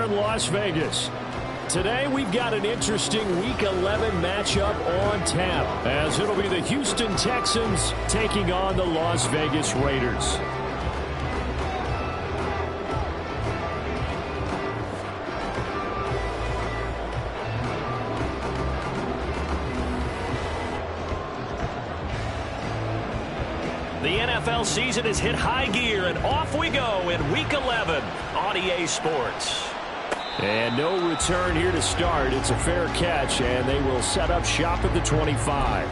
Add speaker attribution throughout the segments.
Speaker 1: in Las Vegas. Today we've got an interesting Week 11 matchup on tap, as it'll be the Houston Texans taking on the Las Vegas Raiders.
Speaker 2: The NFL season has hit high gear, and off we go in Week 11 on EA Sports.
Speaker 1: And no return here to start. It's a fair catch, and they will set up shop at the 25.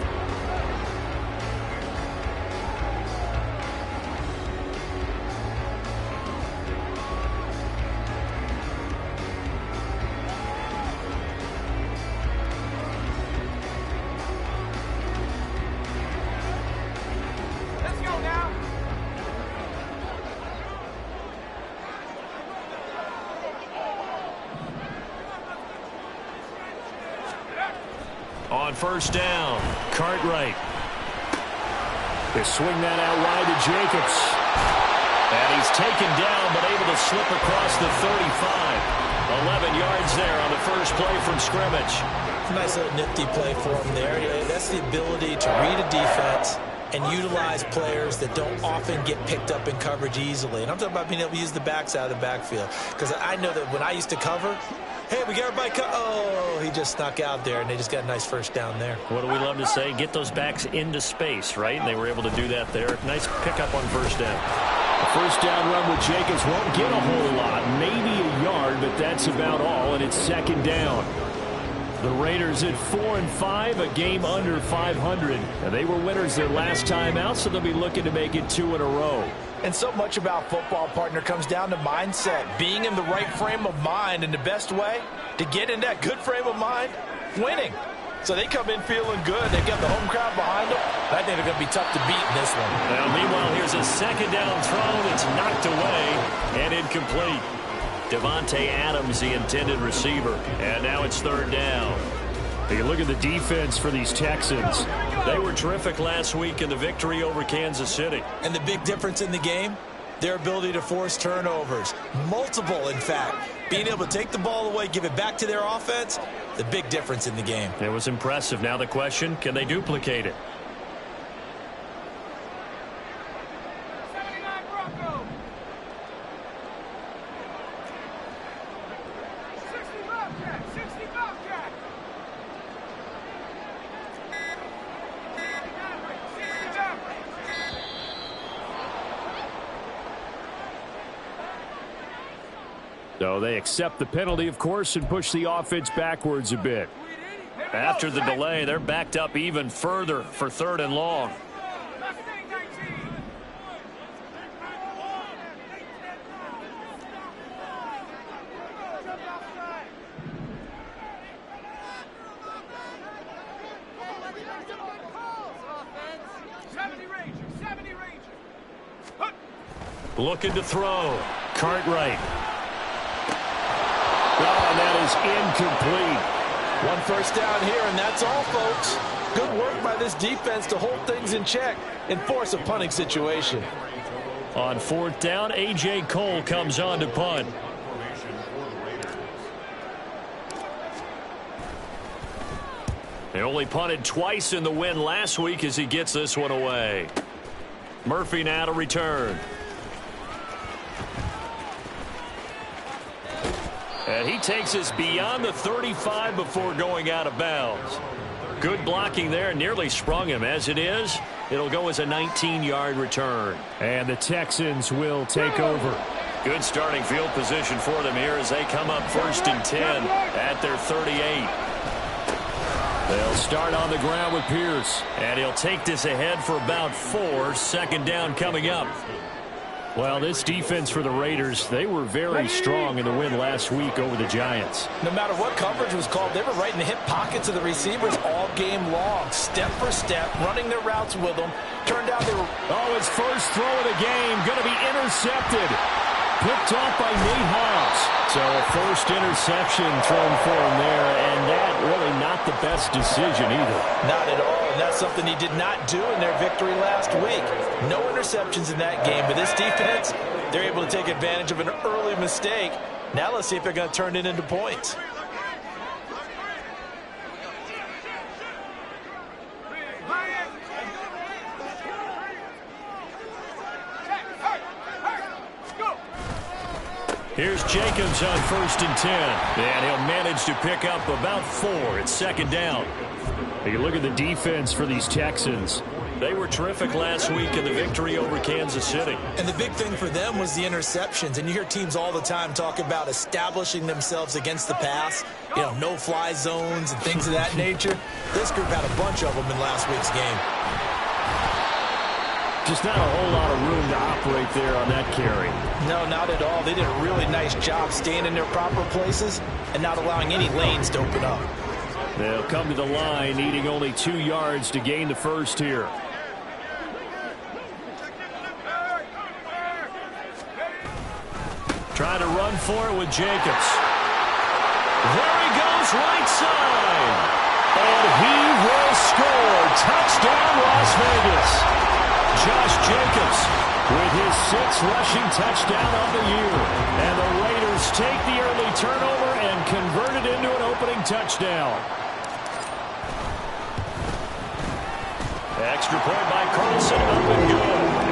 Speaker 2: On first down, Cartwright.
Speaker 1: They swing that out wide to Jacobs.
Speaker 2: And he's taken down, but able to slip across the 35. 11 yards there on the first play from scrimmage.
Speaker 3: Nice little nifty play for him there. That's the ability to read a defense and utilize players that don't often get picked up in coverage easily. And I'm talking about being able to use the backs out of the backfield. Because I know that when I used to cover, hey, we got everybody oh, he just snuck out there, and they just got a nice first down there.
Speaker 2: What do we love to say? Get those backs into space, right? And they were able to do that there. Nice pickup on first down.
Speaker 1: The first down run with Jacobs won't get a whole lot. Maybe a yard, but that's about all, and it's second down. The Raiders at 4-5, a game under 500. And they were winners their last time out, so they'll be looking to make it 2 in a row.
Speaker 4: And so much about football, partner, comes down to mindset. Being in the right frame of mind, and the best way to get in that good frame of mind, winning. So they come in feeling good. They've got the home crowd behind them. I think they're going to be tough to beat in this one.
Speaker 2: Now, meanwhile, here's a second down throw that's knocked away and incomplete. Devontae Adams, the intended receiver. And now it's third down.
Speaker 1: Take a look at the defense for these Texans.
Speaker 2: They were terrific last week in the victory over Kansas City.
Speaker 3: And the big difference in the game, their ability to force turnovers. Multiple, in fact. Being able to take the ball away, give it back to their offense, the big difference in the game.
Speaker 2: It was impressive. Now the question, can they duplicate it?
Speaker 1: So they accept the penalty, of course, and push the offense backwards a bit.
Speaker 2: After the delay, they're backed up even further for third and long. Looking to throw. Cartwright.
Speaker 1: Oh, and that is incomplete.
Speaker 4: One first down here, and that's all, folks. Good work by this defense to hold things in check and force a punting situation.
Speaker 2: On fourth down, A.J. Cole comes on to punt. They only punted twice in the win last week as he gets this one away. Murphy now to return. And he takes us beyond the 35 before going out of bounds. Good blocking there, nearly sprung him. As it is, it'll go as a 19-yard return.
Speaker 1: And the Texans will take over.
Speaker 2: Good starting field position for them here as they come up first and 10 at their 38.
Speaker 1: They'll start on the ground with Pierce.
Speaker 2: And he'll take this ahead for about 4. Second down coming up.
Speaker 1: Well, this defense for the Raiders, they were very strong in the win last week over the Giants.
Speaker 4: No matter what coverage was called, they were right in the hip pockets of the receivers all game long, step for step, running their routes with them. Turned out they were...
Speaker 1: Oh, his first throw of the game, going to be intercepted. Picked off by Nate Hobbs. So a first interception thrown for him there, and that really not the best decision either.
Speaker 4: Not at all, and that's something he did not do in their victory last week. No interceptions in that game, but this defense, they're able to take advantage of an early mistake
Speaker 3: Now let's see if they're going to turn it into points.
Speaker 2: Here's Jacobs on 1st and 10. And he'll manage to pick up about 4. It's 2nd down.
Speaker 1: You look at the defense for these Texans.
Speaker 2: They were terrific last week in the victory over Kansas City.
Speaker 3: And the big thing for them was the interceptions. And you hear teams all the time talk about establishing themselves against the pass. You know, no-fly zones and things of that nature. This group had a bunch of them in last week's game.
Speaker 1: Just not a whole lot of room to operate there on that carry.
Speaker 4: No, not at all. They did a really nice job staying in their proper places and not allowing any lanes to open up.
Speaker 1: They'll come to the line, needing only 2 yards to gain the first here.
Speaker 2: Trying to run for it with Jacobs. There he goes, right side.
Speaker 1: And he will score. Touchdown, Las Vegas. Josh Jacobs with his 6th rushing touchdown of the year. And the Raiders take the early turnover and convert it into an opening touchdown.
Speaker 2: Extra point by Carlson, up and good.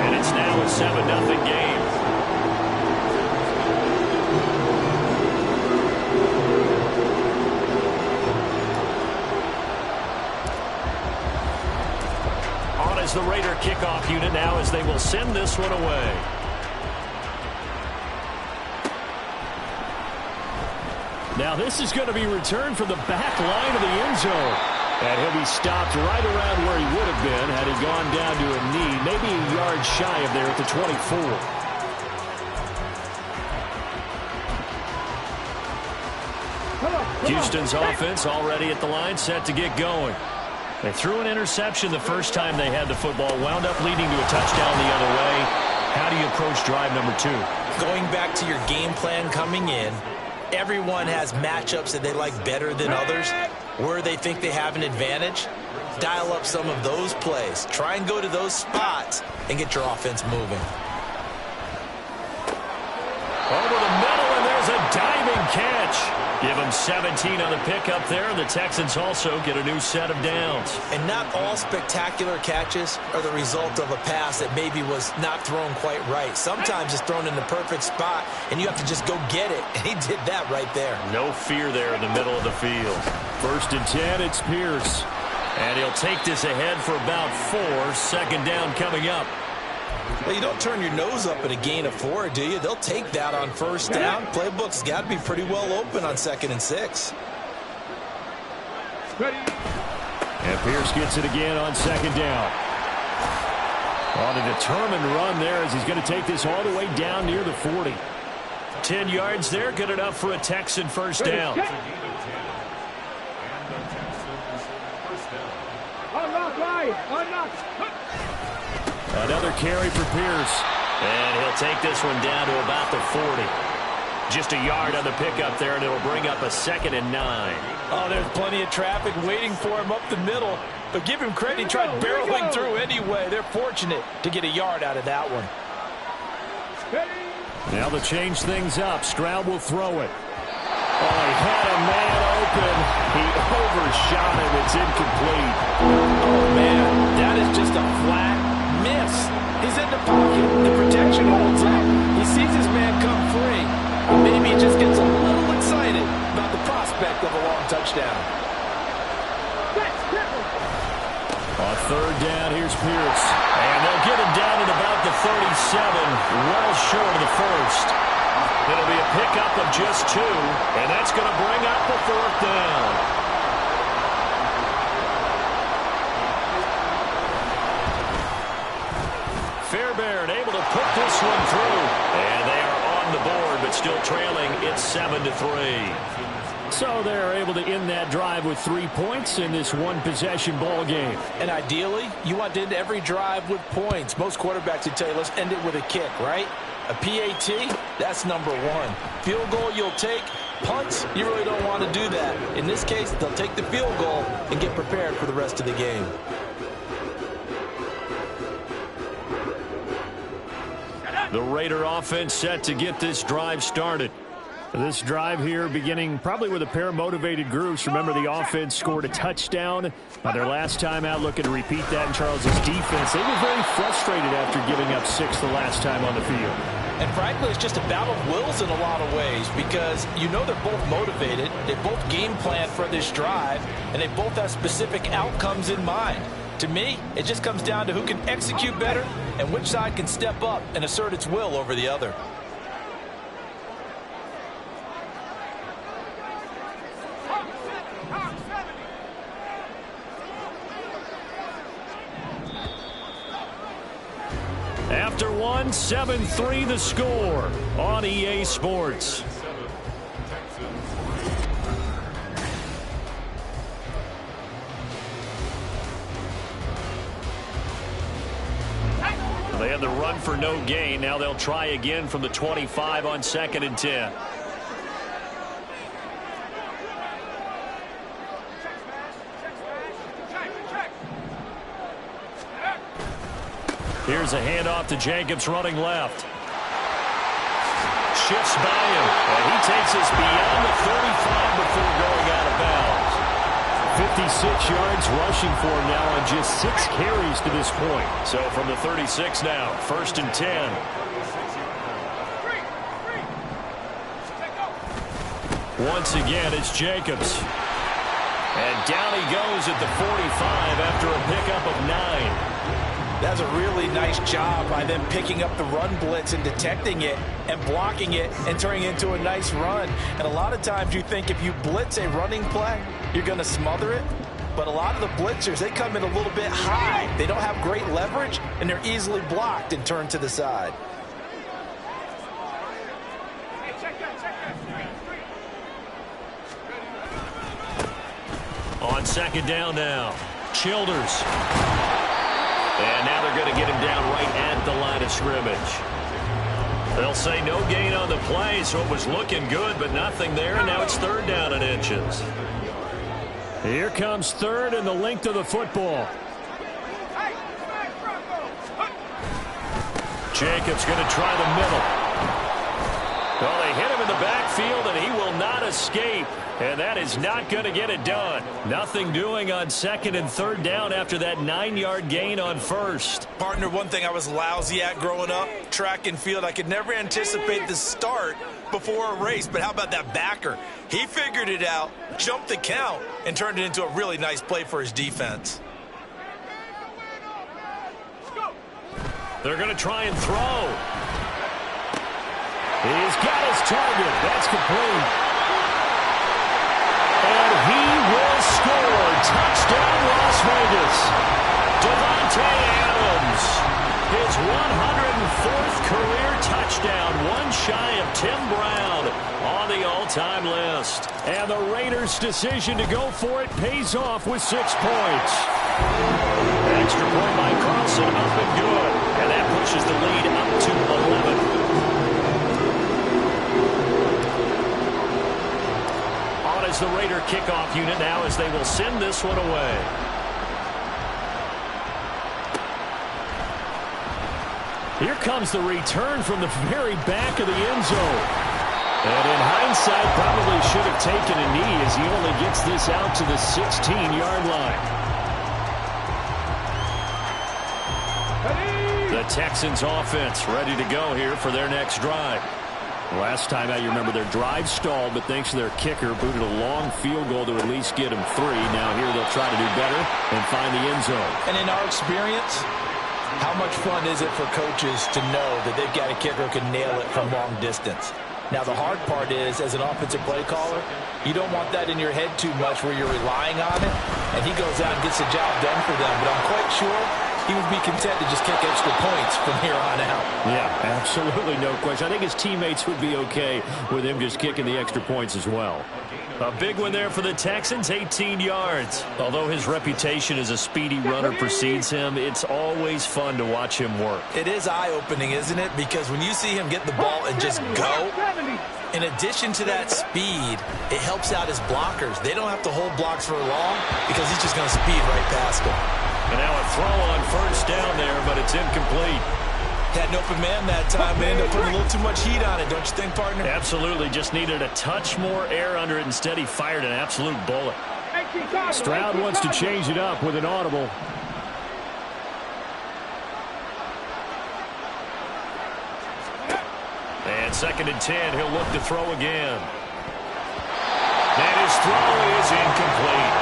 Speaker 2: And it's now a 7-0 game. The Raider kickoff unit now as they will send this one away.
Speaker 1: Now this is going to be returned from the back line of the end zone. And he'll be stopped right around where he would have been had he gone down to a knee, maybe a yard shy of there at the 24.
Speaker 2: Houston's offense already at the line, set to get going. They threw an interception the first time they had the football, wound up leading to a touchdown the other way. How do you approach drive number 2?
Speaker 3: Going back to your game plan coming in, everyone has matchups that they like better than others. Where they think they have an advantage, dial up some of those plays. Try and go to those spots and get your offense moving.
Speaker 2: Over the middle, and there's a diving catch. Give them 17 on the pickup there, and the Texans also get a new set of downs.
Speaker 3: And not all spectacular catches are the result of a pass that maybe was not thrown quite right. Sometimes it's thrown in the perfect spot, and you have to just go get it. And he did that right there.
Speaker 2: No fear there in the middle of the field.
Speaker 1: 1st and 10, it's Pierce.
Speaker 2: And he'll take this ahead for about 4. 2nd down coming up.
Speaker 3: Well, you don't turn your nose up at a gain of 4, do you? They'll take that on 1st down. Playbook's got to be pretty well open on 2nd and 6.
Speaker 1: And Pierce gets it again on 2nd down. On a determined run there as he's going to take this all the way down near the 40.
Speaker 2: 10 yards there, good enough for a Texan 1st down.
Speaker 1: Another carry for Pierce.
Speaker 2: And he'll take this one down to about the 40. Just a yard on the pickup there, and it'll bring up a 2nd and 9.
Speaker 4: Oh, there's plenty of traffic waiting for him up the middle. But give him credit, he tried barreling through anyway. They're fortunate to get a yard out of that one.
Speaker 1: Now to change things up, Stroud will throw it. Oh, he had a man open. He overshot it. It's incomplete.
Speaker 4: Oh, man, that is just a flat miss. He's in the pocket. The protection holds up. He sees his man come free. Maybe he just gets a little excited about the prospect of a long touchdown.
Speaker 1: On 3rd down, here's Pierce.
Speaker 2: And they'll get him down at about the 37, well short of the 1st. It'll be a pickup of just 2, and that's going to bring up the 4th down. Fairbairn able to put this one through. And they are on the board, but still trailing. It's 7-3.
Speaker 1: So they're able to end that drive with 3 points in this one-possession ball game.
Speaker 4: And ideally, you want to end every drive with points. Most quarterbacks would tell you, let's end it with a kick, right? A PAT, that's number 1. Field goal you'll take. Punts, you really don't want to do that. In this case, they'll take the field goal and get prepared for the rest of the game.
Speaker 2: The Raider offense set to get this drive started.
Speaker 1: This drive here beginning probably with a pair of motivated groups. Remember, the offense scored a touchdown their last time out, looking to repeat that in Charles' defense. They were very frustrated after giving up 6 the last time on the field.
Speaker 4: And frankly, it's just a battle of wills in a lot of ways because you know they're both motivated, they both game plan for this drive, and they both have specific outcomes in mind. To me, it just comes down to who can execute better and which side can step up and assert its will over the other.
Speaker 1: After one, 7-3 the score on EA Sports. They had the run for no gain. Now they'll try again from the 25 on 2nd and 10. Here's a handoff to Jacobs running left. Shifts by him, and he takes us beyond the 35 before going out of bounds. 56 yards rushing for him now on just 6 carries to this point. So from the 36 now, 1st and 10. Once again, it's Jacobs. And down he goes at the 45 after a pickup of 9.
Speaker 4: That's a really nice job by them picking up the run blitz and detecting it and blocking it and turning it into a nice run. And a lot of times you think if you blitz a running play, you're going to smother it. But a lot of the blitzers, they come in a little bit high. They don't have great leverage, and they're easily blocked and turned to the side.
Speaker 1: On 2nd down now, Childers. And now they're going to get him down right at the line of scrimmage. They'll say no gain on the play, so it was looking good, but nothing there, and now it's 3rd down and inches. Here comes 3rd and the length of the football. Jacobs going to try the middle. Well, they hit him in the backfield, and he will not escape. And that is not going to get it done. Nothing doing on 2nd and 3rd down after that 9-yard gain on 1st.
Speaker 4: Partner, one thing I was lousy at growing up, track and field, I could never anticipate the start before a race. But how about that backer? He figured it out, jumped the count, and turned it into a really nice play for his defense.
Speaker 1: They're going to try and throw. He's got his target. That's complete. And he will score. Touchdown, Las Vegas. Davante Adams. His 104th career touchdown. One shy of Tim Brown on the all-time list. And the Raiders' decision to go for it pays off with 6 points. Extra point by Carlson, up and good. And that pushes the lead up to 11. Is the Raider kickoff unit now as they will send this one away. Here comes the return from the very back of the end zone. And in hindsight, probably should have taken a knee as he only gets this out to the 16-yard line. The Texans offense ready to go here for their next drive. Last time out, you remember their drive stalled, but thanks to their kicker, booted a long field goal to at least get them 3. Now here they'll try to do better and find the end zone.
Speaker 4: And in our experience, how much fun is it for coaches to know that they've got a kicker who can nail it from long distance? Now, the hard part is, as an offensive play caller, you don't want that in your head too much where you're relying on it, and he goes out and gets the job done for them. But I'm quite sure he would be content to just kick extra points from here on out.
Speaker 1: Yeah, absolutely no question. I think his teammates would be okay with him just kicking the extra points as well. A big one there for the Texans, 18 yards. Although his reputation as a speedy runner precedes him, it's always fun to watch him work.
Speaker 4: It is eye-opening, isn't it? Because when you see him get the ball and just go, in addition to that speed, it helps out his blockers. They don't have to hold blocks for long because he's just going to speed right past them.
Speaker 1: And now a throw on 1st down there, but it's incomplete.
Speaker 3: Had an open man that time, but ended up putting a little too much heat on it, don't you think, partner?
Speaker 2: Absolutely. Just needed a touch more air under it. Instead, he fired an absolute bullet.
Speaker 1: Stroud wants to change it up with an audible.
Speaker 2: And 2nd and 10, he'll look to throw again. And his throw is incomplete.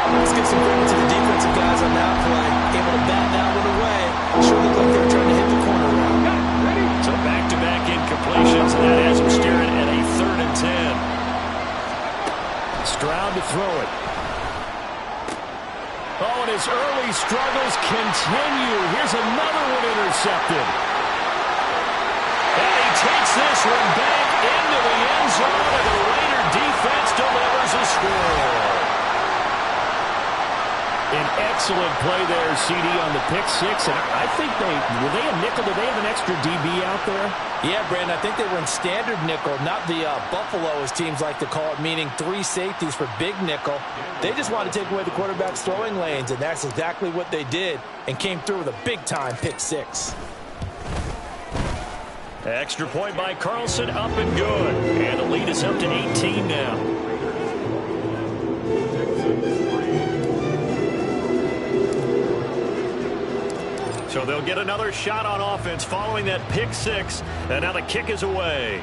Speaker 3: Let's give some credit to the defensive guys on that play. Able to bat that one away. Sure looked like they were trying to hit the corner route.
Speaker 2: So back-to-back incompletions, and that has him staring at a 3rd and 10.
Speaker 1: Stroud to throw it. Oh, and his early struggles continue. Here's another one intercepted.
Speaker 2: And he takes this one back into the end zone, and the Raider defense delivers a score.
Speaker 1: An excellent play there, CD, on the pick six. And I think were they a nickel? Did they have an extra DB out there?
Speaker 4: Yeah, Brandon, I think they were in standard nickel, not the buffalo, as teams like to call it, meaning 3 safeties for big nickel. They just wanted to take away the quarterback's throwing lanes, and that's exactly what they did, and came through with a big-time pick six.
Speaker 2: Extra point by Carlson, up and good. And the lead is up to 18 now. So they'll get another shot on offense following that pick six. And now the kick is away.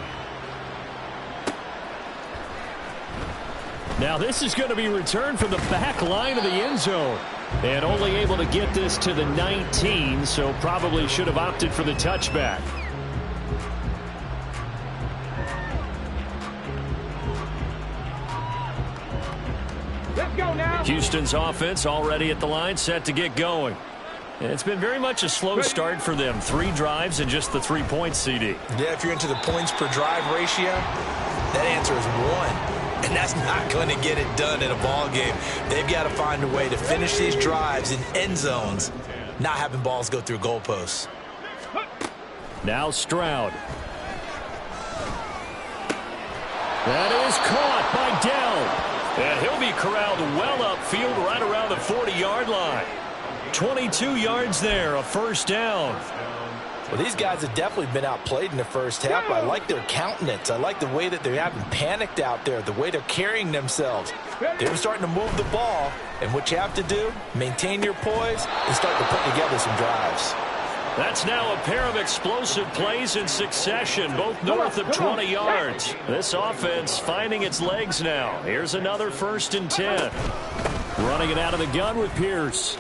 Speaker 1: Now this is going to be returned from the back line of the end zone. And only able to get this to the 19, so probably should have opted for the touchback.
Speaker 2: Houston's offense already at the line, set to get going. And it's been very much a slow start for them. 3 drives and just the 3 points, CD.
Speaker 3: Yeah, if you're into the points per drive ratio, that answer is 1. And that's not going to get it done in a ball game. They've got to find a way to finish these drives in end zones, not having balls go through goalposts.
Speaker 1: Now Stroud. That is caught by Dell.
Speaker 2: And he'll be corralled well upfield right around the 40-yard line. 22 yards there, a first down.
Speaker 4: Well, these guys have definitely been outplayed in the first half. I like their countenance. I like the way that they haven't panicked out there, the way they're carrying themselves. They're starting to move the ball, and what you have to do, maintain your poise and start to put together some drives.
Speaker 2: That's now a pair of explosive plays in succession, both north of 20 yards. This offense finding its legs now. Here's another 1st and 10.
Speaker 1: Running it out of the gun with Pierce.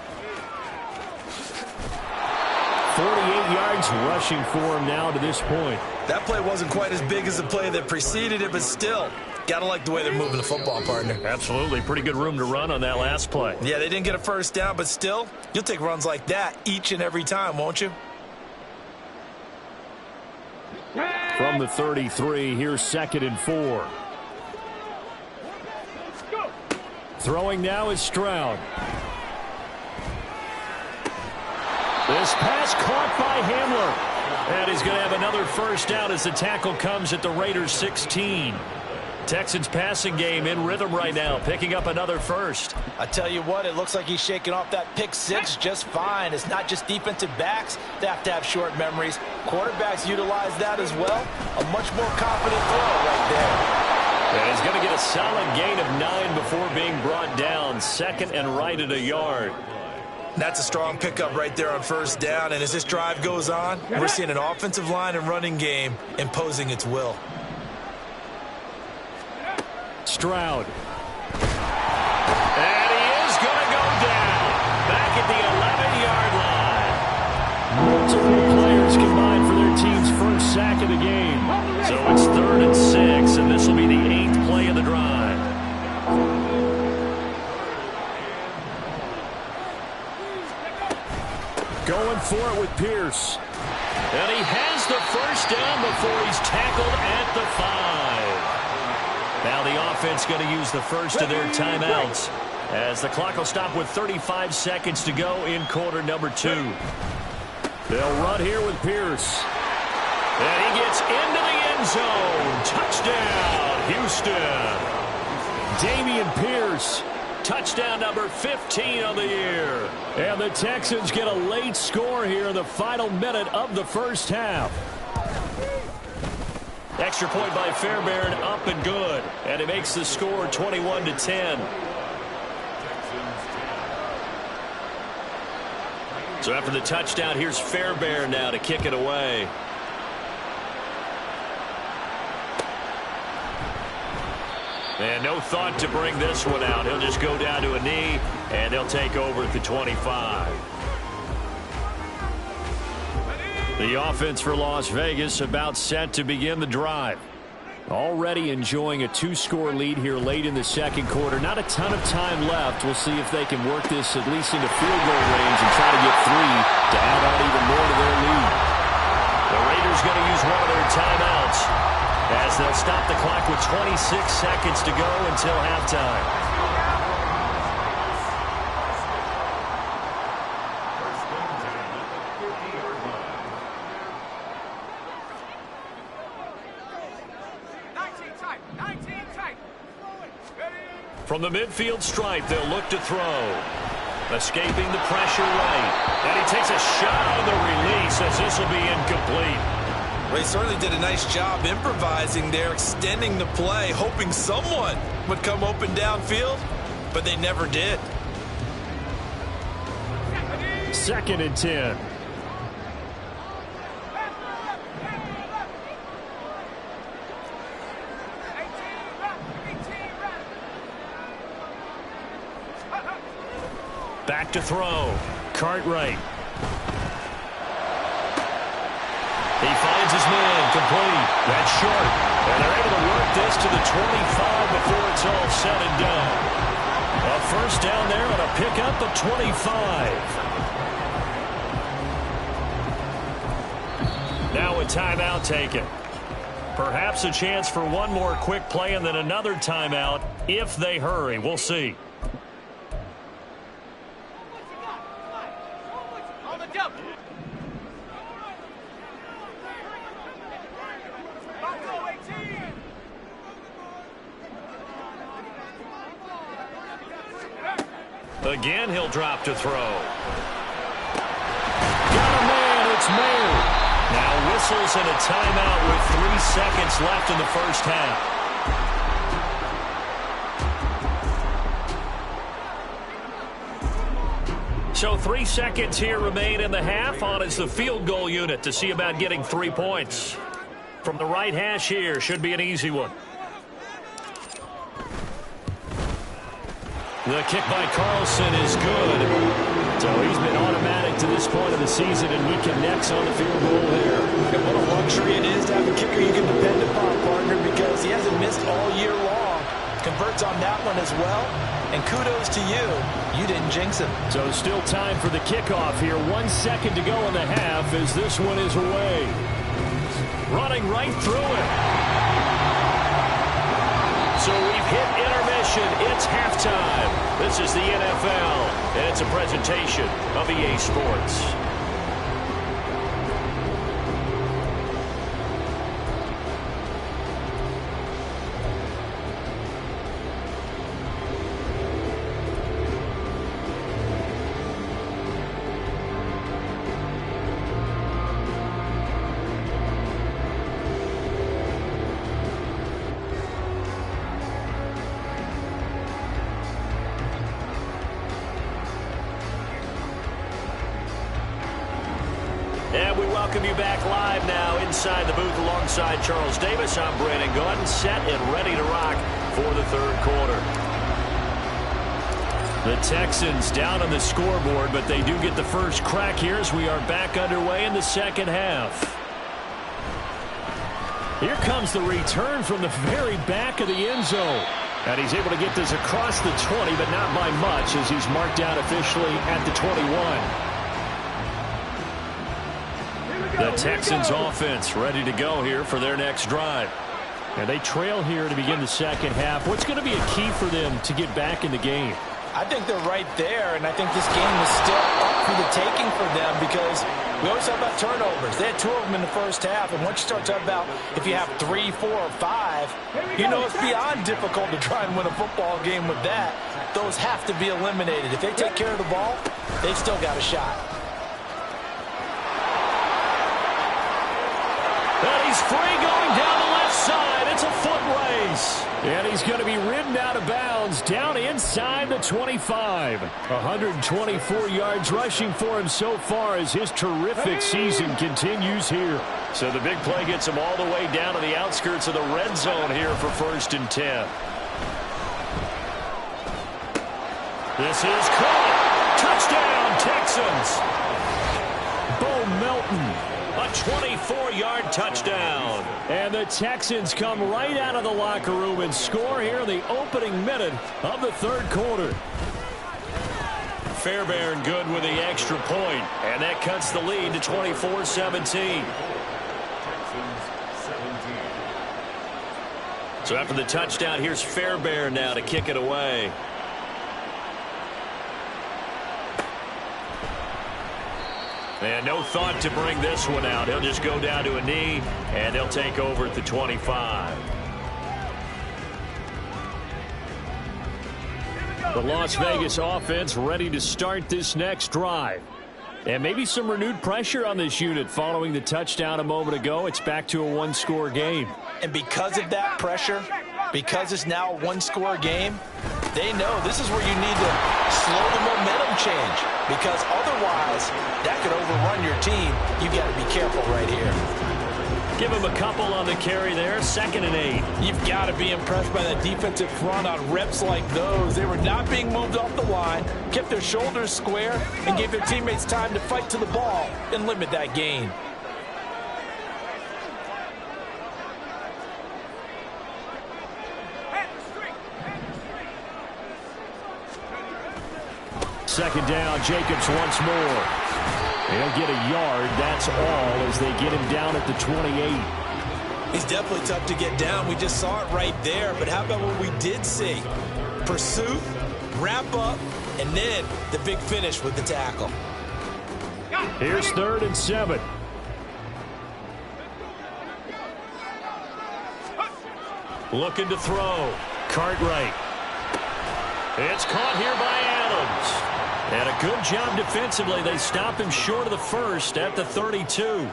Speaker 1: 48 yards rushing for him now to this point.
Speaker 3: That play wasn't quite as big as the play that preceded it, but still, gotta like the way they're moving the football, partner.
Speaker 2: Absolutely. Pretty good room to run on that last play.
Speaker 3: Yeah, they didn't get a first down, but still, you'll take runs like that each and every time, won't you?
Speaker 1: From the 33, here's 2nd and 4. Throwing now is Stroud. This pass caught by Hamler.
Speaker 2: And he's going to have another first down as the tackle comes at the Raiders' 16. Texans passing game in rhythm right now, picking up another first.
Speaker 4: I tell you what, it looks like he's shaking off that pick six just fine. It's not just defensive backs that have to have short memories. Quarterbacks utilize that as well. A much more confident throw right there.
Speaker 2: And he's going to get a solid gain of 9 before being brought down. 2nd and right at a yard.
Speaker 3: That's a strong pickup right there on first down. And as this drive goes on, we're seeing an offensive line and running game imposing its will.
Speaker 1: Stroud.
Speaker 2: And he is going to go down. Back at the 11-yard line.
Speaker 1: Multiple players combined for their team's first sack of the game.
Speaker 2: So it's 3rd and 6, and this will be the 8th play of the drive.
Speaker 1: Going for it with Pierce.
Speaker 2: And he has the first down before he's tackled at the 5. Now the offense going to use the first of their timeouts as the clock will stop with 35 seconds to go in quarter number 2.
Speaker 1: They'll run here with Pierce.
Speaker 2: And he gets into the end zone. Touchdown, Houston.
Speaker 1: Dameon Pierce
Speaker 2: Touchdown number 15 on the year.
Speaker 1: And the Texans get a late score here in the final minute of the first half.
Speaker 2: Extra point by Fairbairn, up and good. And it makes the score 21-10. So after the touchdown, here's Fairbairn now to kick it away. And no thought to bring this one out. He'll just go down to a knee, and they'll take over at the 25. The offense for Las Vegas about set to begin the drive. Already enjoying a 2-score lead here late in the second quarter. Not a ton of time left. We'll see if they can work this at least into field goal range and try to get 3 to add on even more to their lead. The Raiders going to use one of their timeouts as they'll stop the clock with 26 seconds to go until halftime. From the midfield stripe, they'll look to throw. Escaping the pressure right. And he takes a shot on the release as this will be incomplete.
Speaker 3: Well, he certainly did a nice job improvising there, extending the play, hoping someone would come open downfield, but they never did.
Speaker 1: 2nd and 10.
Speaker 2: Back to throw. Cartwright. He finds his man, complete. That's short. And they're able to work this to the 25 before it's all said and done. A first down there on a pickup of 25. Now a timeout taken. Perhaps a chance for one more quick play and then another timeout if they hurry. We'll see. Again, he'll drop to throw. Got
Speaker 1: a man, it's Mayer.
Speaker 2: Now whistles and a timeout with 3 seconds left in the first half. So 3 seconds here remain in the half. On is the field goal unit to see about getting 3 points. From the right hash here, should be an easy one. The kick by Carlson is good. So he's been automatic to this point of the season, and he connects on the field goal there.
Speaker 4: And what a luxury it is to have a kicker you can depend upon, partner, because he hasn't missed all year long. Converts on that one as well. And kudos to you. You didn't jinx him.
Speaker 1: So still time for the kickoff here. 1 second to go in the half as this one is away. Running right through it. So we've hit intermission. It's halftime. This is the NFL, and it's a presentation of EA Sports.
Speaker 2: And we welcome you back live now inside the booth alongside Charles Davis. I'm Brandon Gaudin, set and ready to rock for the third quarter. The Texans down on the scoreboard, but they do get the first crack here as we are back underway in the second half.
Speaker 1: Here comes the return from the very back of the end zone. And he's able to get this across the 20, but not by much as he's marked down officially at the 21.
Speaker 2: The Texans offense ready to go here for their next drive.
Speaker 1: And they trail here to begin the second half. What's going to be a key for them to get back in the game?
Speaker 4: I think they're right there, and I think this game is still up for the taking for them because we always talk about turnovers. They had 2 of them in the first half, and once you start talking about if you have 3, 4, or 5, you know it's beyond difficult to try and win a football game with that. Those have to be eliminated. If they take care of the ball, they've still got a shot.
Speaker 2: And he's free going down the left side. It's a foot race.
Speaker 1: And he's going to be ridden out of bounds down inside the 25. 124 yards rushing for him so far as his terrific season continues here.
Speaker 2: So the big play gets him all the way down to the outskirts of the red zone here for 1st and 10. This is caught. Touchdown, Texans.
Speaker 1: Bo Melton.
Speaker 2: A 24-yard touchdown.
Speaker 1: And the Texans come right out of the locker room and score here in the opening minute of the 3rd quarter.
Speaker 2: Fairbairn good with the extra point, and that cuts the lead to 24-17. So after the touchdown, here's Fairbairn now to kick it away. And no thought to bring this one out. He'll just go down to a knee, and they'll take over at the 25.
Speaker 1: The Las Vegas offense ready to start this next drive. And maybe some renewed pressure on this unit following the touchdown a moment ago. It's back to a 1-score game.
Speaker 4: And because of that pressure, because it's now a 1-score game, they know this is where you need to slow the momentum change, because otherwise that could overrun your team. You've got to be careful right here.
Speaker 2: Give him a couple on the carry there. 2nd and 8.
Speaker 4: You've got to be impressed by that defensive front on reps like those. They were not being moved off the line, kept their shoulders square, and gave their teammates time to fight to the ball and limit that gain.
Speaker 1: Second down, Jacobs once more. He'll get a yard, that's all, as they get him down at the 28.
Speaker 3: He's definitely tough to get down. We just saw it right there, but how about what we did see? Pursuit, wrap up, and then the big finish with the tackle.
Speaker 1: Here's 3rd and 7.
Speaker 2: Looking to throw. Cartwright. It's caught here by Adams. And a good job defensively. They stop him short of the first at the 32.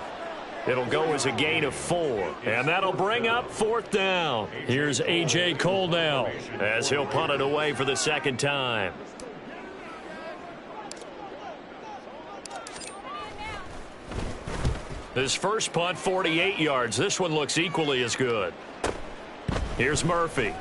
Speaker 2: It'll go as a gain of 4. And that'll bring up 4th down. Here's A.J. Cole now as he'll punt it away for the 2nd time. His first punt, 48 yards. This one looks equally as good. Here's Murphy.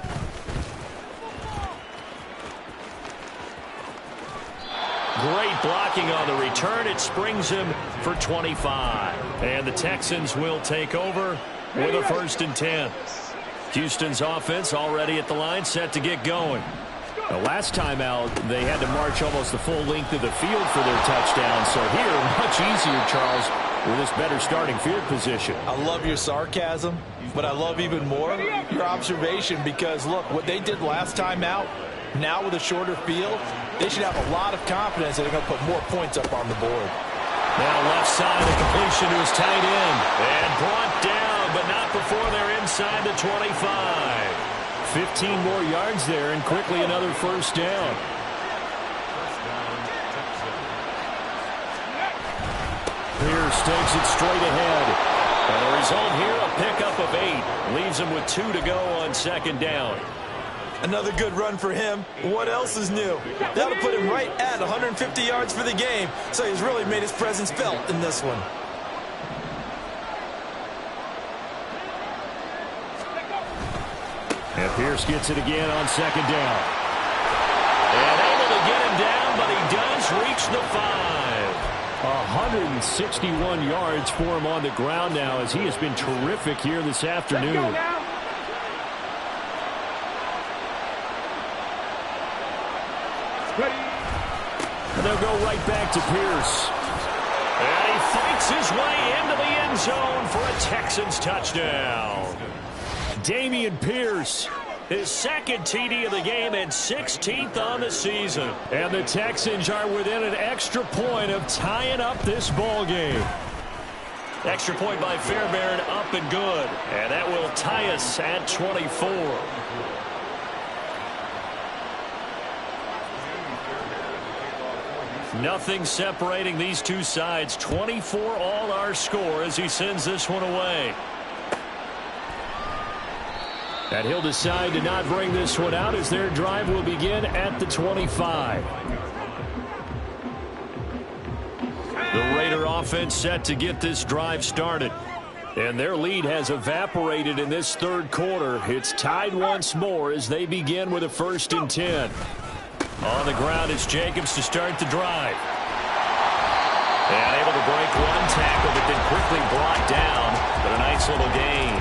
Speaker 2: Great blocking on the return. It springs him for 25. And the Texans will take over with a 1st and 10. Houston's offense already at the line, set to get going.
Speaker 1: The last time out, they had to march almost the full length of the field for their touchdown. So here, much easier, Charles, with this better starting field position.
Speaker 4: I love your sarcasm, but I love even more your observation, because, look, what they did last time out, now with a shorter field, they should have a lot of confidence that they're going to put more points up on the board.
Speaker 2: Now left side, a completion to his tight end. And brought down, but not before they're inside the 25.
Speaker 1: 15 more yards there, and quickly another 1st down. Pierce takes it straight ahead.
Speaker 2: And the result here, a pickup of 8. Leaves him with 2 to go on 2nd down.
Speaker 3: Another good run for him. What else is new? That'll put him right at 150 yards for the game, so he's really made his presence felt in this one.
Speaker 1: And Pierce gets it again on 2nd down.
Speaker 2: And able to get him down, but he does reach the 5.
Speaker 1: 161 yards for him on the ground now, as he has been terrific here this afternoon. And they'll go right back to Pierce.
Speaker 2: And he fights his way into the end zone for a Texans touchdown.
Speaker 1: Dameon Pierce
Speaker 2: His second TD of the game and 16th on the season.
Speaker 1: And the Texans are within an extra point of tying up this ball game.
Speaker 2: Extra point by Fairbairn, up and good. And that will tie us at 24. Nothing separating these two sides. 24 all our score as he sends this one away.
Speaker 1: And he'll decide to not bring this one out as their drive will begin at the 25.
Speaker 2: The Raider offense set to get this drive started.
Speaker 1: And their lead has evaporated in this third quarter. It's tied once more as they begin with a 1st and 10.
Speaker 2: On the ground is Jacobs to start the drive. And able to break one tackle, but then quickly brought down. But a nice little gain.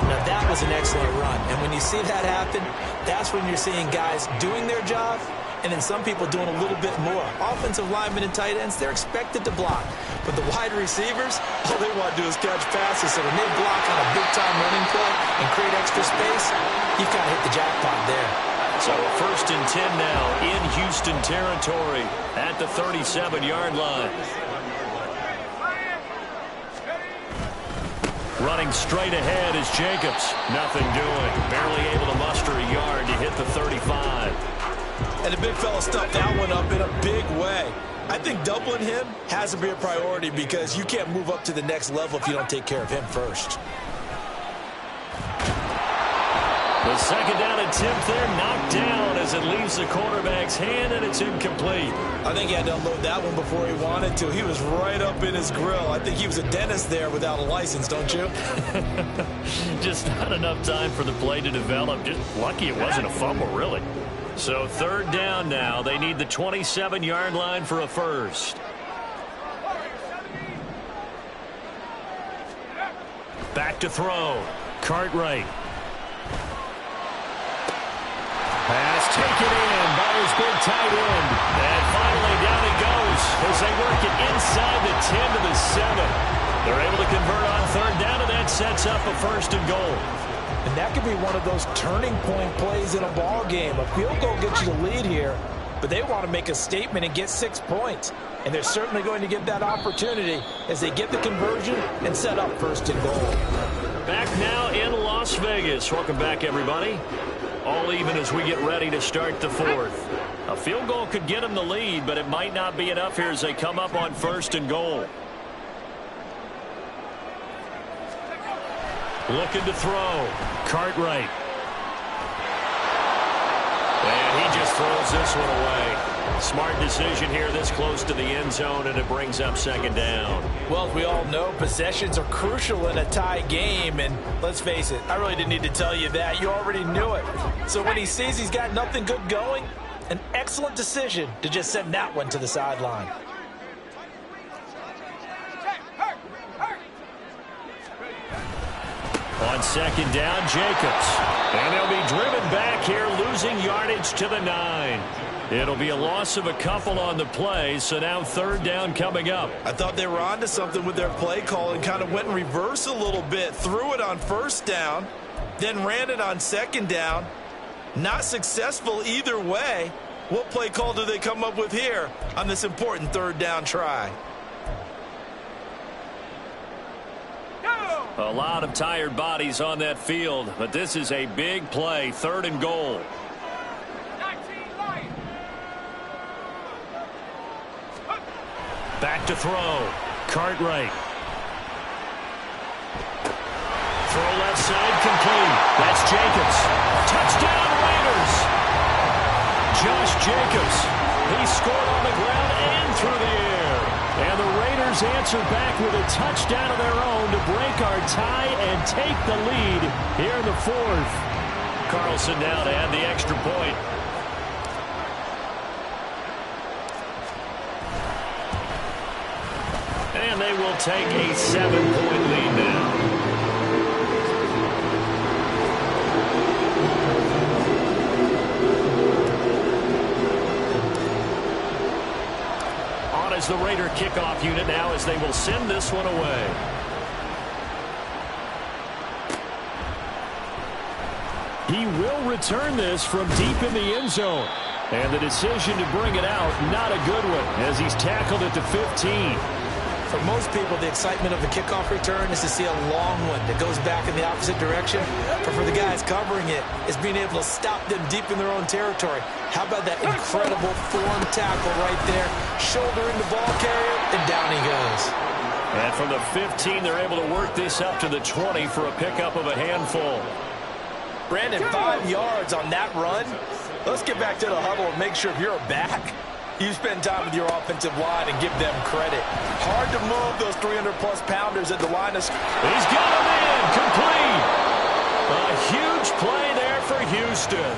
Speaker 3: Now that was an excellent run. And when you see that happen, that's when you're seeing guys doing their job and then some people doing a little bit more. Offensive linemen and tight ends, they're expected to block. But the wide receivers, all they want to do is catch passes. So when they block on a big-time running play and create extra space, you've kind of hit the jackpot there.
Speaker 2: So 1st and 10 now in Houston territory at the 37-yard line. Running straight ahead is Jacobs. Nothing doing. Barely able to muster a yard to hit the 35.
Speaker 3: And the big fella stuffed that one up in a big way. I think doubling him has to be a priority because you can't move up to the next level if you don't take care of him first.
Speaker 2: The second down attempt there knocked down as it leaves the quarterback's hand, and it's incomplete.
Speaker 3: I think he had to unload that one before he wanted to. He was right up in his grill. I think he was a dentist there without a license, don't you?
Speaker 2: Just not enough time for the play to develop. Just lucky it wasn't a fumble, really. So 3rd down now. They need the 27-yard line for a first. Back to throw. Cartwright.
Speaker 1: Pass taken in by his big tight end.
Speaker 2: And finally down he goes as they work it inside the 10 to the 7. They're able to convert on 3rd down, and that sets up a 1st and goal.
Speaker 3: And that could be one of those turning point plays in a ball game. A field goal gets you the lead here, but they want to make a statement and get 6 points. And they're certainly going to get that opportunity as they get the conversion and set up 1st and goal.
Speaker 2: Back now in Las Vegas. Welcome back, everybody. All even as we get ready to start the 4th. A field goal could get them the lead, but it might not be enough here as they come up on 1st and goal. Looking to throw. Cartwright. And he just throws this one away. Smart decision here this close to the end zone, and it brings up 2nd down.
Speaker 3: Well, as we all know, possessions are crucial in a tie game, and let's face it, I really didn't need to tell you that. You already knew it. So when he sees he's got nothing good going, an excellent decision to just send that one to the sideline.
Speaker 2: On 2nd down, Jacobs. And they'll be driven back here, losing yardage to the 9. It'll be a loss of a couple on the play, so now 3rd down coming up.
Speaker 3: I thought they were onto something with their play call and kind of went in reverse a little bit. Threw it on 1st down, then ran it on 2nd down. Not successful either way. What play call do they come up with here on this important 3rd down try?
Speaker 2: A lot of tired bodies on that field, but this is a big play, 3rd and goal. Back to throw. Cartwright. Throw left side, complete. That's Jacobs. Touchdown, Raiders. Josh Jacobs. He scored on the ground and through the air.
Speaker 1: And the Raiders answer back with a touchdown of their own to break our tie and take the lead here in the 4th.
Speaker 2: Carlson now to add the extra point. And they will take a 7-point lead now. On as the Raider kickoff unit now as they will send this one away.
Speaker 1: He will return this from deep in the end zone. And the decision to bring it out, not a good one, as he's tackled at the 15.
Speaker 3: For most people, the excitement of the kickoff return is to see a long one that goes back in the opposite direction. But for the guys covering it, it's being able to stop them deep in their own territory. How about that incredible form tackle right there? Shouldering the ball carrier, and down he goes.
Speaker 2: And from the 15, they're able to work this up to the 20 for a pickup of a handful.
Speaker 4: Brandon, 5 yards on that run. Let's get back to the huddle and make sure if you're a back, you spend time with your offensive line and give them credit. Hard to move those 300-plus pounders at the line of scrimmage.
Speaker 2: He's got him in, complete. A huge play there for Houston.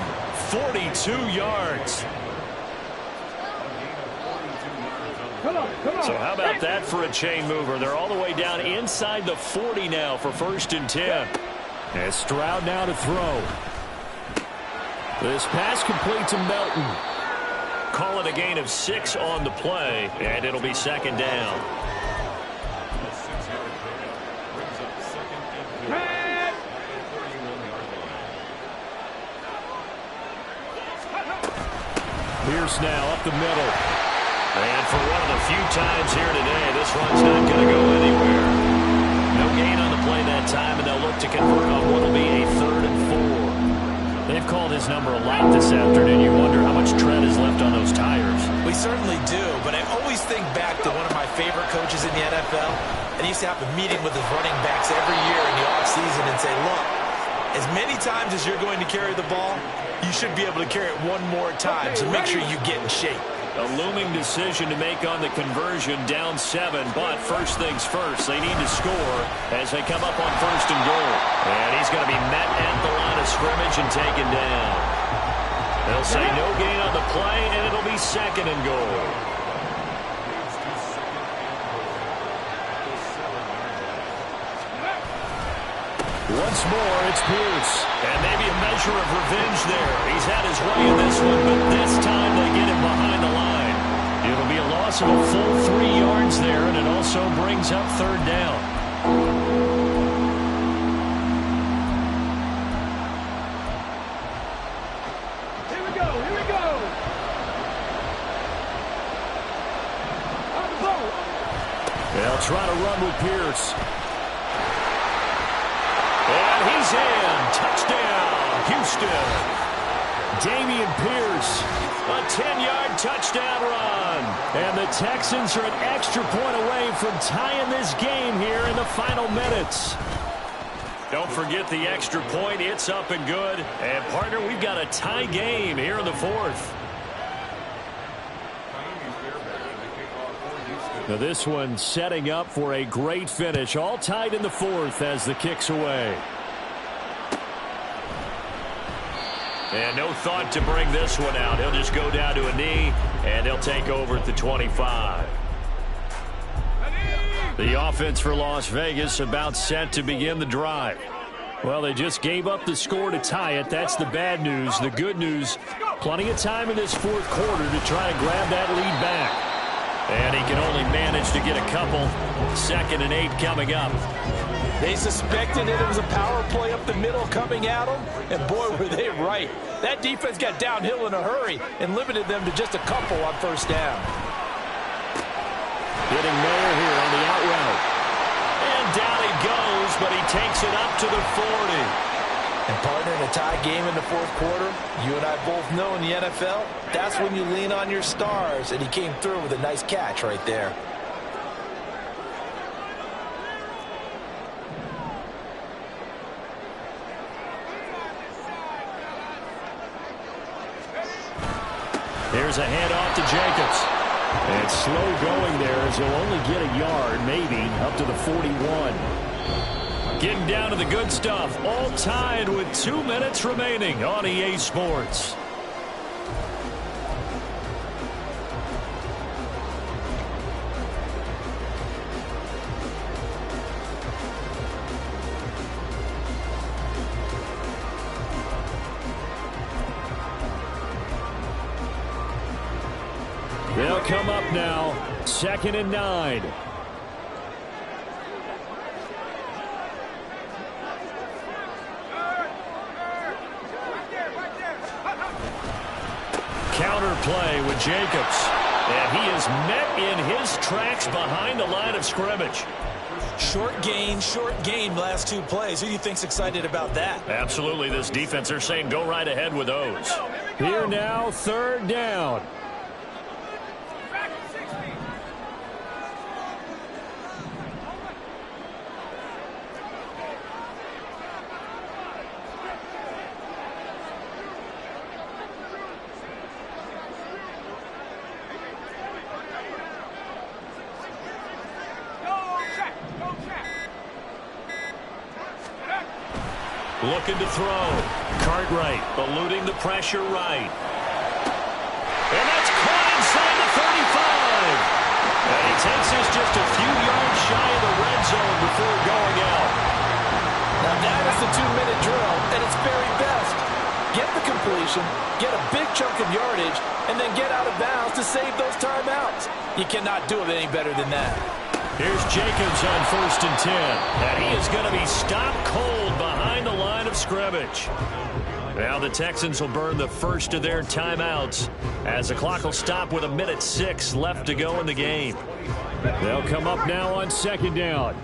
Speaker 2: 42 yards. So how about that for a chain mover? They're all the way down inside the 40 now for 1st and 10.
Speaker 1: And Stroud now to throw. This pass complete to Melton.
Speaker 2: Call it a gain of 6 on the play, and it'll be 2nd down.
Speaker 1: Pierce now up the middle.
Speaker 2: And for one of the few times here today, this run's not going to go anywhere. No gain on the play that time, and they'll look to convert on what will be a 3rd and 4.
Speaker 1: They've called his number a lot this afternoon. You wonder how much tread is left on those tires.
Speaker 3: We certainly do, but I always think back to one of my favorite coaches in the NFL. And he used to have a meeting with his running backs every year in the offseason and say, look, as many times as you're going to carry the ball, you should be able to carry it one more time, so make sure you get in shape.
Speaker 2: A looming decision to make on the conversion, down 7, but first things first, they need to score as they come up on 1st and goal. And he's going to be met at the line of scrimmage and taken down. They'll say no gain on the play, and it'll be 2nd and goal.
Speaker 1: Once more, it's Pierce.
Speaker 2: And maybe a measure of revenge there. He's had his way in this one, but this time they get him behind the line.
Speaker 1: It'll be a loss of a full 3 yards there, and it also brings up 3rd down.
Speaker 5: Here we go. On the ball.
Speaker 1: They'll try to run with Pierce.
Speaker 2: And he's in. Touchdown, Houston.
Speaker 1: Dameon Pierce.
Speaker 2: A 10-yard touchdown run.
Speaker 1: And the Texans are an extra point away from tying this game here in the final minutes.
Speaker 2: Don't forget the extra point. It's up and good. And, partner, we've got a tie game here in the 4th.
Speaker 1: Now this one setting up for a great finish. All tied in the 4th as the kick's away.
Speaker 2: And no thought to bring this one out. He'll just go down to a knee, and they'll take over at the 25.
Speaker 1: The offense for Las Vegas about set to begin the drive. Well, they just gave up the score to tie it. That's the bad news. The good news, plenty of time in this 4th quarter to try to grab that lead back.
Speaker 2: And he can only manage to get a couple. 2nd and 8 coming up.
Speaker 4: They suspected that it was a power play up the middle coming at them, and boy, were they right. That defense got downhill in a hurry and limited them to just a couple on 1st down.
Speaker 1: Getting Mayer here on the out route.
Speaker 2: And down he goes, but he takes it up to the 40.
Speaker 4: And, partner, in a tie game in the 4th quarter, you and I both know in the NFL, that's when you lean on your stars, and he came through with a nice catch right there.
Speaker 1: Here's a handoff to Jacobs. And slow going there as he'll only get a yard, maybe, up to the 41.
Speaker 2: Getting down to the good stuff. All tied with 2 minutes remaining on EA Sports.
Speaker 1: They'll come up now. 2nd and 9.
Speaker 2: play with Jacobs. And he is met in his tracks behind the line of scrimmage.
Speaker 3: Short gain, last two plays. Who do you think's excited about that?
Speaker 2: Absolutely, this defense, they're saying go right ahead with those.
Speaker 1: Here now, third down.
Speaker 2: Looking to throw. Cartwright eluding the pressure right. And that's caught inside the 35. And he takes this just a few yards shy of the red zone before going out.
Speaker 4: Now that is the 2-minute drill at its very best. Get the completion, get a big chunk of yardage, and then get out of bounds to save those timeouts. You cannot do it any better than that.
Speaker 2: Here's Jacobs on 1st and 10. And he is going to be stopped cold behind the line of scrimmage. Now the Texans will burn the first of their timeouts as the clock will stop with 1:06 left to go in the game.
Speaker 1: They'll come up now on 2nd down.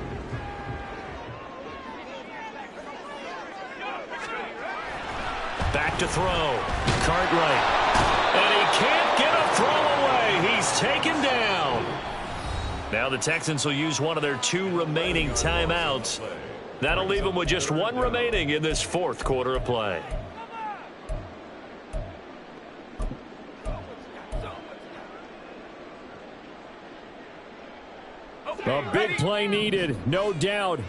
Speaker 2: Back to throw. Cartwright. And he can't get a throw away. He's taken down. Now the Texans will use one of their 2 remaining timeouts. That'll leave them with just 1 remaining in this 4th quarter of play.
Speaker 1: A big play needed, no doubt.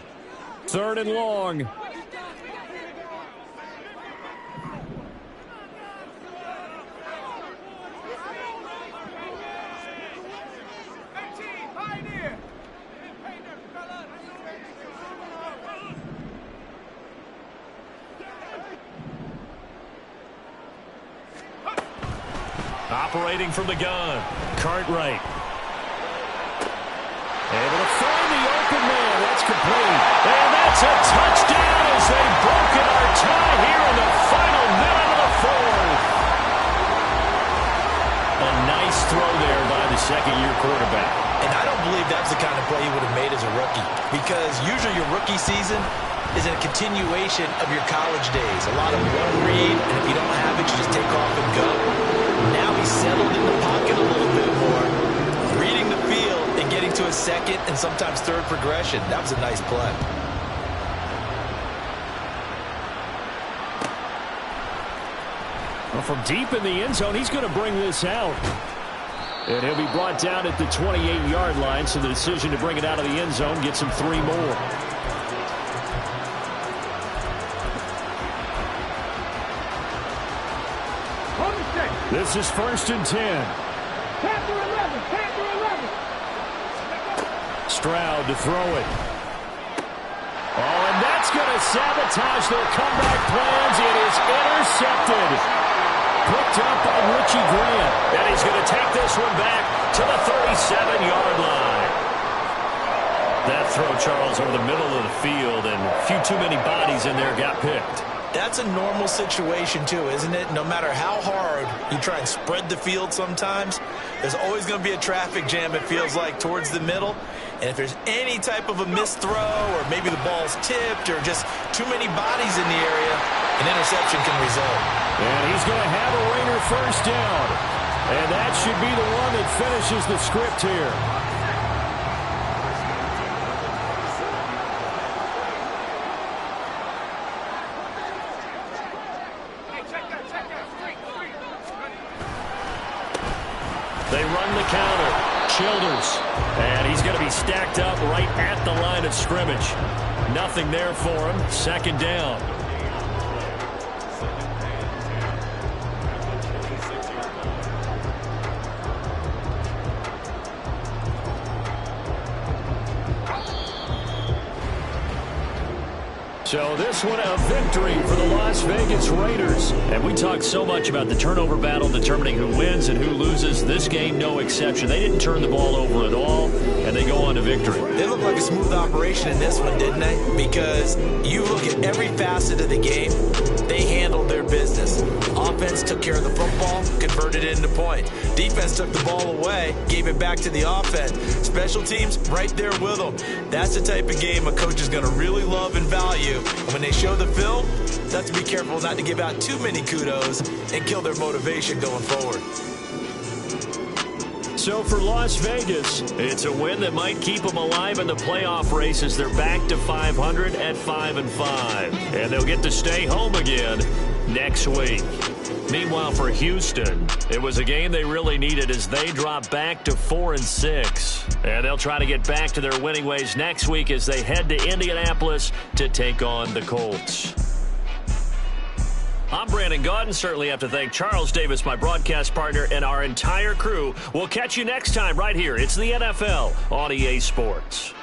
Speaker 1: 3rd and long.
Speaker 2: Operating from the gun, Cartwright. Able to find the open man. That's complete. And that's a touchdown as they've broken our tie here in the final minute of the 4th. A nice throw there by the second-year quarterback.
Speaker 3: And I don't believe that's the kind of play he would have made as a rookie, because usually your rookie season is a continuation of your college days. A lot of one read, and if you don't have it, you just take off and go. Now he's settled in the pocket a little bit more, reading the field and getting to a second and sometimes third progression. That was a nice play.
Speaker 1: Well, from deep in the end zone, he's going to bring this out. And he'll be brought down at the 28-yard line, so the decision to bring it out of the end zone gets him 3 more. This is 1st and 10.
Speaker 5: Panther 11, Panther 11.
Speaker 1: Stroud to throw it. Oh, and that's going to sabotage their comeback plans. It is intercepted. Picked up by Richie Grant.
Speaker 2: And he's going to take this one back to the 37-yard line. That throw, Charles, over the middle of the field, and a few too many bodies in there got picked.
Speaker 3: That's a normal situation, too, isn't it? No matter how hard you try and spread the field sometimes, there's always going to be a traffic jam, it feels like, towards the middle. And if there's any type of a missed throw, or maybe the ball's tipped, or just too many bodies in the area, an interception can result.
Speaker 1: And he's going to have a Raider 1st down. And that should be the one that finishes the script here.
Speaker 2: They run the counter. Childers. And he's going to be stacked up right at the line of scrimmage. Nothing there for him. 2nd down.
Speaker 1: So this one a victory for the Las Vegas Raiders.
Speaker 2: And we talked so much about the turnover battle determining who wins and who loses. This game, no exception. They didn't turn the ball over at all, and they go on to victory.
Speaker 3: They looked like a smooth operation in this one, didn't they? Because you look at every facet of the game, they handled their business. Offense took care of the football, converted it into points. Defense took the ball away, gave it back to the offense. Special teams, right there with them. That's the type of game a coach is going to really love and value. And when they show the film, they have to be careful not to give out too many kudos and kill their motivation going forward.
Speaker 1: So for Las Vegas,
Speaker 2: it's a win that might keep them alive in the playoff race as they're back to 500 at 5-5. And they'll get to stay home again next week. Meanwhile, for Houston, it was a game they really needed as they drop back to 4-6. And they'll try to get back to their winning ways next week as they head to Indianapolis to take on the Colts. I'm Brandon Gaudin. Certainly have to thank Charles Davis, my broadcast partner, and our entire crew. We'll catch you next time right here. It's the NFL on EA Sports.